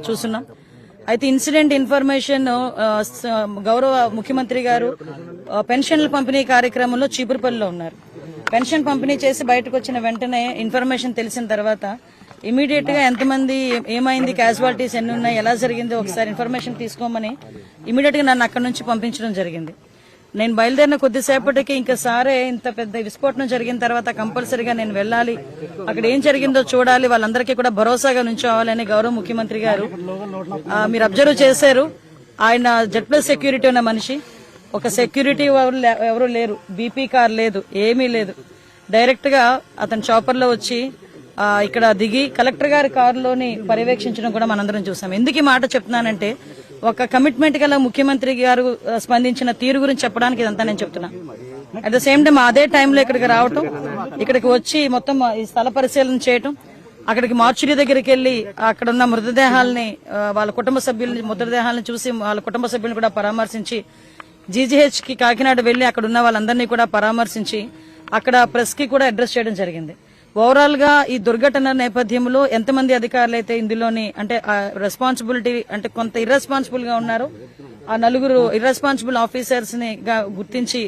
చూస్తున్నాం. అయితే incident information గౌరవ ముఖ్యమంత్రి గారు పెన్షన్ల పంపిణీ కార్యక్రమంలో చీపురుపల్లిలో ఉన్నారు. పెన్షన్ పంపిణీ చేసి బయటకు వచ్చిన వెంటనే ఇన్ఫర్మేషన్ తెలిసిన తర్వాత ఇమీడియట్ గా ఎంతమంది ఏమైంది, క్యాజువాలిటీస్ ఎన్ని ఉన్నాయి, ఎలా జరిగిందో ఒకసారి ఇన్ఫర్మేషన్ తీసుకోమని ఇమీడియట్ గా నన్ను అక్కడి నుంచి పంపించడం జరిగింది. నేను బయలుదేరిన కొద్దిసేపటికి ఇంకా సారే ఇంత పెద్ద విస్ఫోటనం జరిగిన తర్వాత కంపల్సరీగా నేను వెళ్ళాలి, అక్కడ ఏం జరిగిందో చూడాలి, వాళ్ళందరికీ కూడా భరోసాగా నుంచోవాలని గౌరవ ముఖ్యమంత్రి గారు మీరు అబ్జర్వ్ చేశారు. ఆయన Z+ సెక్యూరిటీ ఉన్న మనిషి, ఒక సెక్యూరిటీ ఎవరు లేరు, బీపీ కార్ లేదు, ఏమీ లేదు. డైరెక్ట్ గా అతను చాపర్ లో వచ్చి ఇక్కడ దిగి కలెక్టర్ గారి కారులోని పర్యవేక్షించడం కూడా మనందరం చూసాం. ఎందుకు ఈ మాట చెప్తున్నానంటే ఒక కమిట్మెంట్ గల ముఖ్యమంత్రి గారు స్పందించిన తీరు గురించి చెప్పడానికి ఇదంతా నేను చెప్తున్నా. అట్ ద సేమ్ టైం అదే టైంలో ఇక్కడికి రావటం, ఇక్కడికి వచ్చి మొత్తం ఈ స్థల పరిశీలన చేయటం, అక్కడికి మార్చురీ దగ్గరికి వెళ్లి అక్కడ ఉన్న మృతదేహాలని వాళ్ళ కుటుంబ సభ్యులని మృతదేహాలను చూసి వాళ్ళ కుటుంబ సభ్యులను కూడా పరామర్శించి GGH కి కాకినాడ వెళ్లి అక్కడ ఉన్న వాళ్ళందరినీ కూడా పరామర్శించి అక్కడ ప్రెస్ కి కూడా అడ్రస్ చేయడం జరిగింది. ఓవరాల్ గా ఈ దుర్ఘటన నేపథ్యంలో ఎంతమంది అధికారులు అయితే ఇందులోని అంటే రెస్పాన్సిబిలిటీ అంటే కొంత ఇర్రెస్పాన్సిబుల్ గా ఉన్నారు, ఆ నలుగురు ఇర్రెస్పాన్సిబుల్ ఆఫీసర్స్ ని గుర్తించి